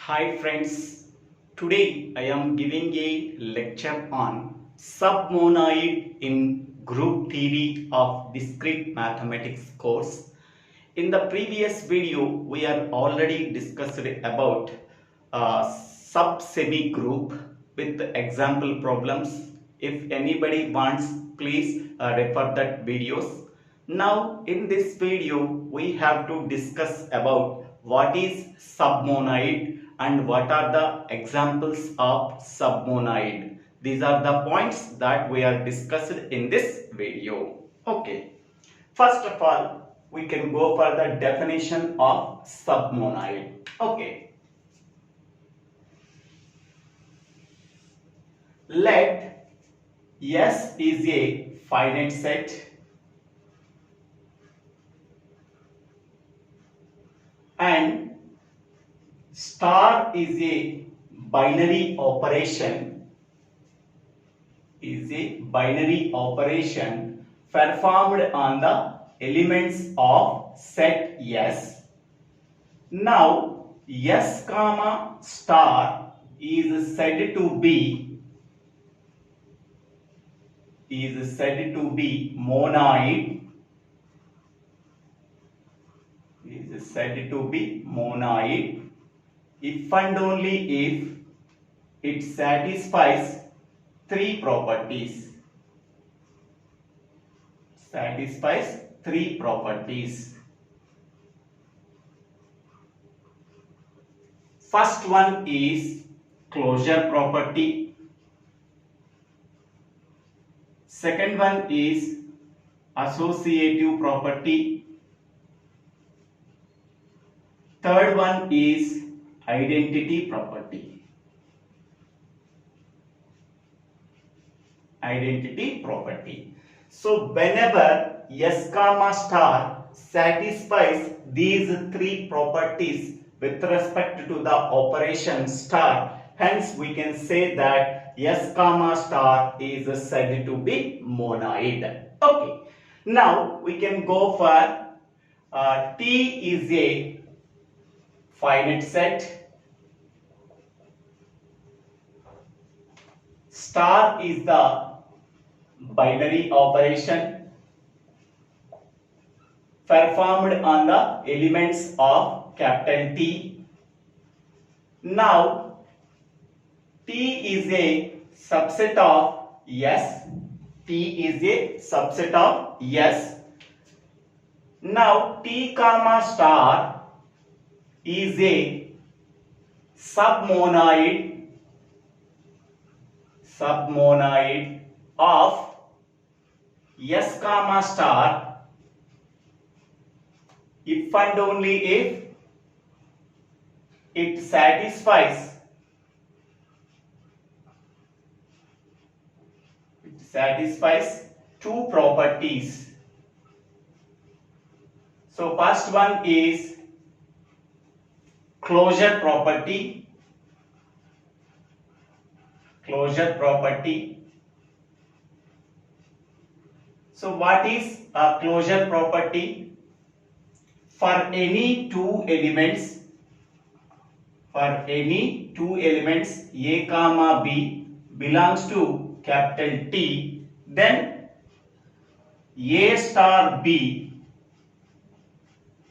Hi friends, today I am giving a lecture on submonoid in group theory of discrete mathematics course. In the previous video, we have already discussed about sub-semi group with example problems. If anybody wants, please refer that videos. Now in this video, we have to discuss about what is submonoid and what are the examples of submonoid. These are the points that we are discussed in this video. Okay. First of all, we can go for the definition of submonoid. Okay. Let S is a finite set and star is a binary operation performed on the elements of set S. Now S comma star is said to be monoid. If and only if it satisfies three properties. First one is closure property. Second one is associative property. Third one is identity property. So whenever S comma star satisfies these three properties with respect to the operation star, hence we can say that S comma star is said to be monoid. Okay. Now we can go for T is a finite set, star is the binary operation performed on the elements of capital T. Now T is a subset of S. Now T comma star is a submonoid of S comma star if and only if it satisfies two properties. So first one is closure property. So what is a closure property? For any two elements A comma B belongs to capital T, then A star B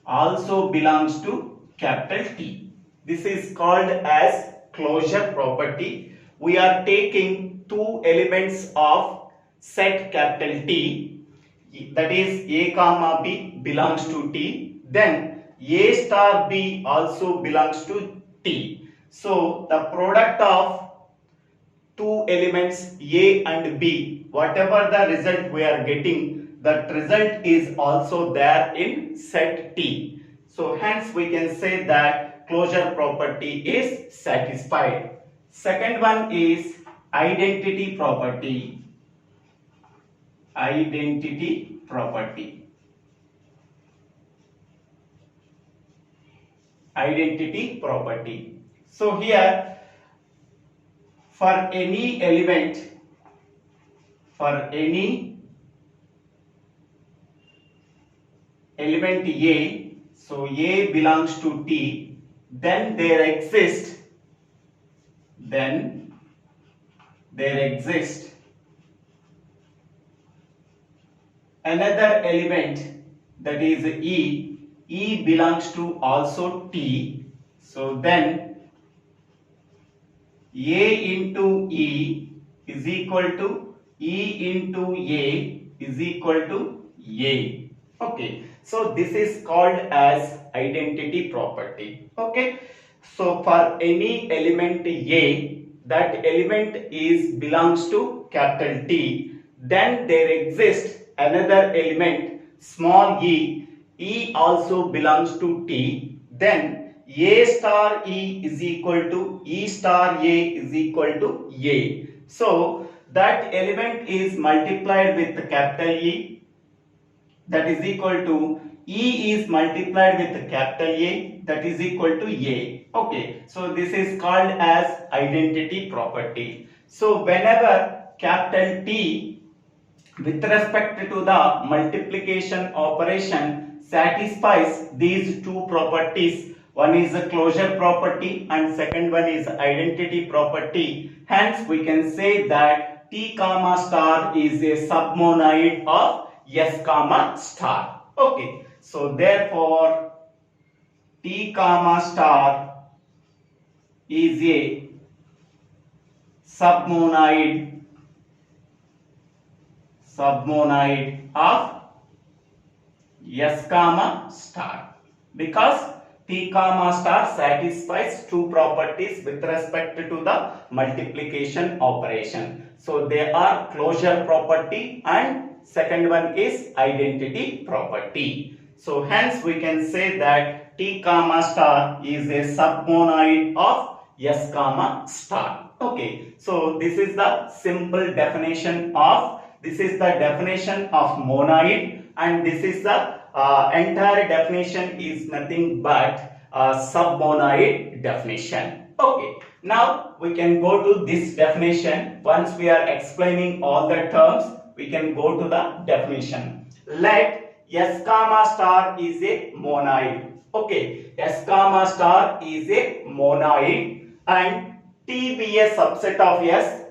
also belongs to capital T. This is called as closure property. We are taking two elements of set capital T, that is A comma B belongs to T, then A star B also belongs to T. So the product of two elements A and B, whatever the result we are getting, that result is also there in set T. So hence we can say that closure property is satisfied. Second one is identity property. So here for any element A, so A belongs to T, then there exists then there exists another element, that is E belongs to also T. So then A into E is equal to E into A is equal to A. Okay, so this is called as identity property. Okay, so for any element A, that element belongs to capital T, then there exists another element small e also belongs to T, then A star E is equal to E star A is equal to A. So that element is multiplied with capital E, that is equal to E is multiplied with capital A, that is equal to A. Okay, so this is called as identity property. So whenever capital T with respect to the multiplication operation satisfies these two properties, one is a closure property and second one is identity property, hence we can say that T comma star is a submonoid of S comma star. Okay, so therefore T comma star is a submonoid of S comma star, because T comma star satisfies two properties with respect to the multiplication operation. So they are closure property and second one is identity property. So hence we can say that T comma star is a submonoid of S comma star. Okay, so this is the simple definition of monoid, and this is the entire definition is nothing but submonoid definition. Okay, now we can go to this definition. Once we are explaining all the terms, we can go to the definition. Let S comma star is a monoid. Okay, S comma star is a monoid and T be a subset of S.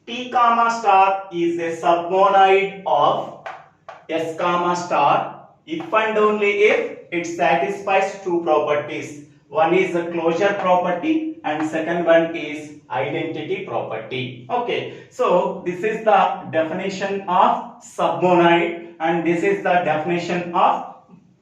T comma star is a submonoid of S comma star if and only if it satisfies two properties. One is a closure property and second one is identity property. Okay, so this is the definition of submonoid and this is the definition of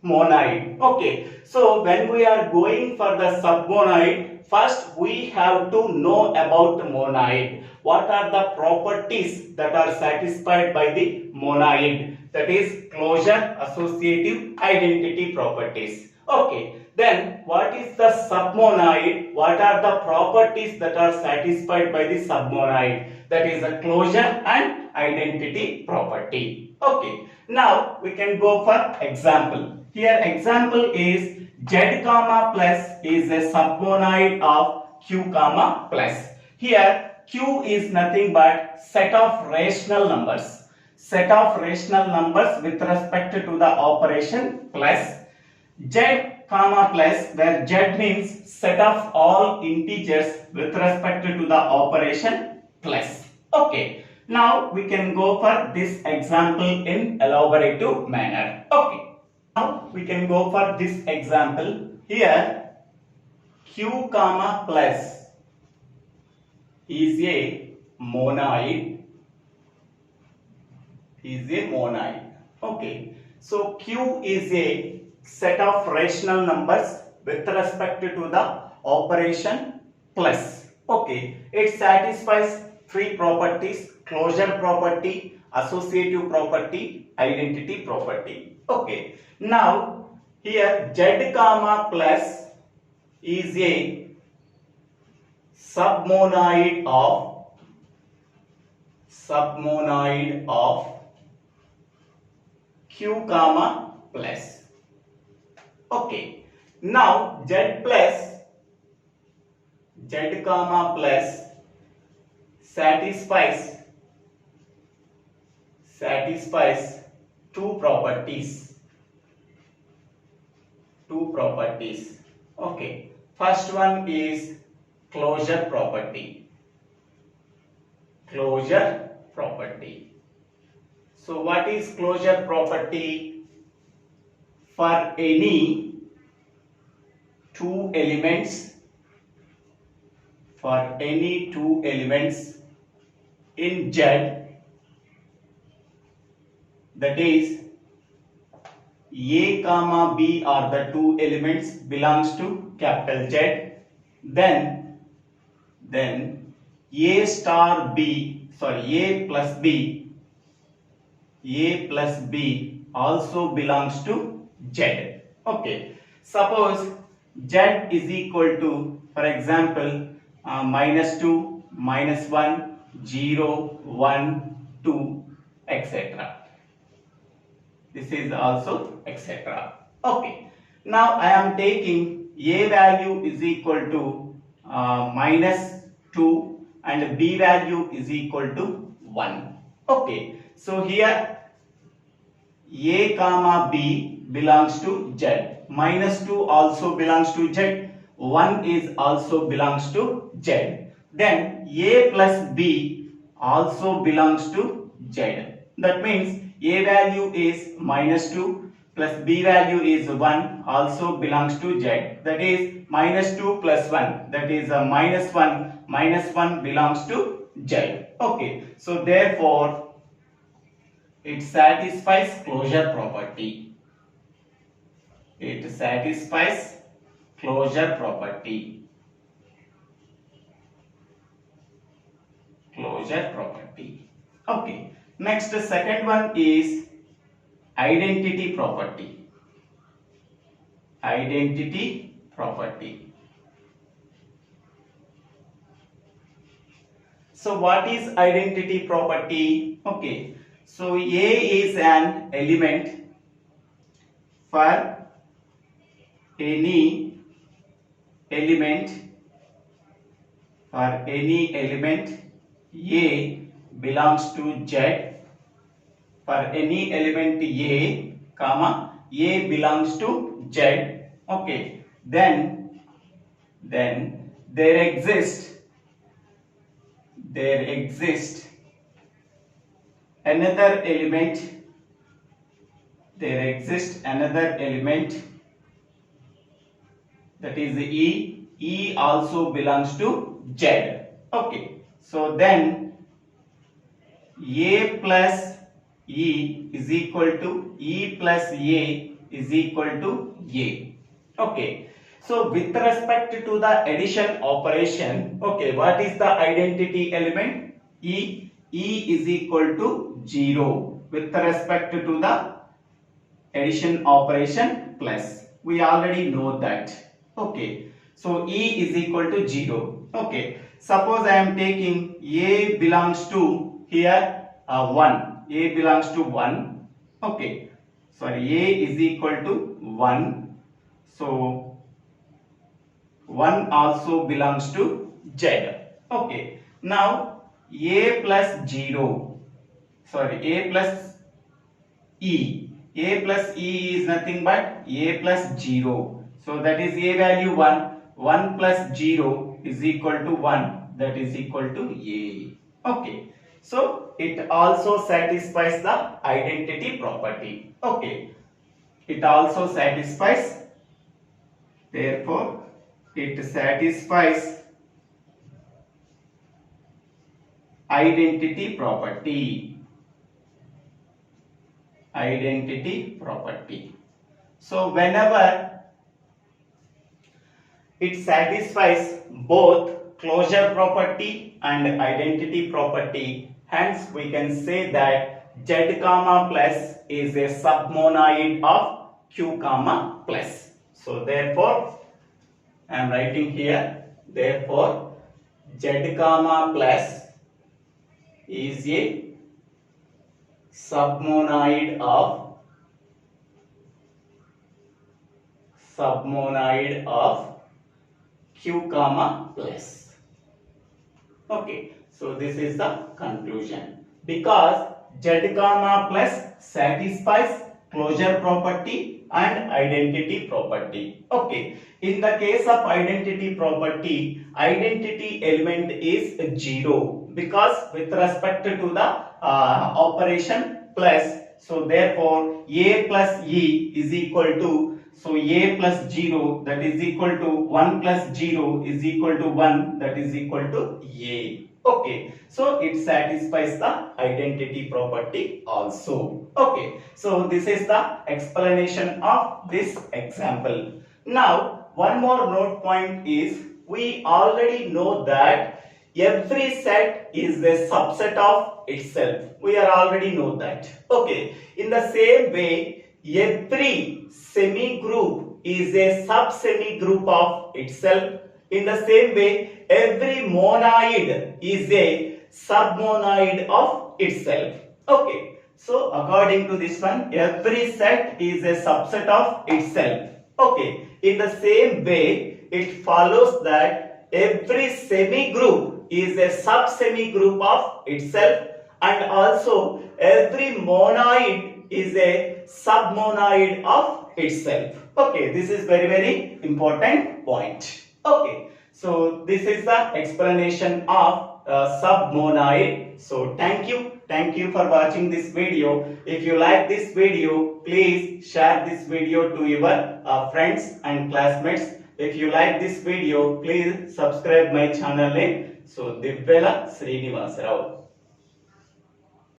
monoid. Okay, so when we are going for the submonoid, first we have to know about monoid. What are the properties that are satisfied by the monoid? That is closure, associative, identity properties. Okay, then what is the submonoid? What are the properties that are satisfied by the submonoid? That is a closure and identity property. Okay, now we can go for example. Here example is Z comma plus is a submonoid of Q comma plus. Here Q is nothing but set of rational numbers. With respect to the operation plus. Z comma plus, where Z means set of all integers with respect to the operation plus. Okay, now we can go for this example in elaborative manner. Okay, now we can go for this example. Here Q comma plus is a monoid. Okay, so Q is a set of rational numbers with respect to the operation plus. Okay, it satisfies three properties: closure property, associative property, identity property. Okay, now here Z comma plus is a submonoid of Q comma plus. Okay, now Z comma plus satisfies two properties. Okay, First one is closure property. Closure property. So what is closure property? For any two elements, in Z, that is A comma B are the two elements belongs to capital Z, then A plus B also belongs to Z. Okay, suppose Z is equal to, for example, -2, -1, 0, 1, 2, etc. This is also etc. Okay, now I am taking A value is equal to -2 and B value is equal to 1. Okay, so here A comma B belongs to Z, -2 also belongs to Z, 1 is also belongs to Z. Then A plus B also belongs to Z. That means A value is -2 plus B value is 1 also belongs to Z. That is -2 plus 1, that is a -1, -1 belongs to Z. Okay, so therefore it satisfies closure property. It satisfies closure property. Closure property. Okay. Next, the second one is identity property. Identity property. So what is identity property? Okay. So A is an element for any element A belongs to Z. For any element A, comma, A belongs to Z. Okay. Then there exists another element. There exists another element, that is E. E also belongs to Z. Okay. So then A plus E is equal to E plus A is equal to A. Okay. So with respect to the addition operation, okay, what is the identity element? E. E is equal to 0 with respect to the addition operation plus. We already know that. Okay. So E is equal to 0. Okay. Suppose I am taking A belongs to here 1. A belongs to 1. Okay. Sorry, A is equal to 1. So 1 also belongs to Z. Okay. Now A plus 0. Sorry, A plus E. A plus E is nothing but A plus 0. So that is A value 1. 1 plus 0 is equal to 1. That is equal to A. Okay. So it also satisfies the identity property. Okay. It also satisfies. Therefore, it satisfies identity property. Identity property. So whenever it satisfies both closure property and identity property, hence we can say that Z comma plus is a submonoid of Q comma plus. So therefore I am writing here, therefore Z comma plus is a submonoid of Q comma plus. Okay, so this is the conclusion. Because Z comma plus satisfies closure property and identity property. Okay, in the case of identity property, identity element is 0 because with respect to the operation plus, so therefore a plus e is equal to, so a plus 0 that is equal to 1 plus 0 is equal to 1, that is equal to a. Okay, so it satisfies the identity property also. Okay, so this is the explanation of this example. Now one more note point is, we already know that every set is a subset of itself. We are already know that. Okay, in the same way, every semi group is a sub semi group of itself. In the same way, every monoid is a submonoid of itself. Okay, so according to this one, every set is a subset of itself. Okay, in the same way, it follows that every semi group is a sub semi group of itself, and also every monoid is a submonoid of itself. Okay, this is very important point. Okay, so this is the explanation of submonoid. So thank you for watching this video. If you like this video, please share this video to your friends and classmates. If you like this video, please subscribe my channel name. So DIVVELA Srinivasa.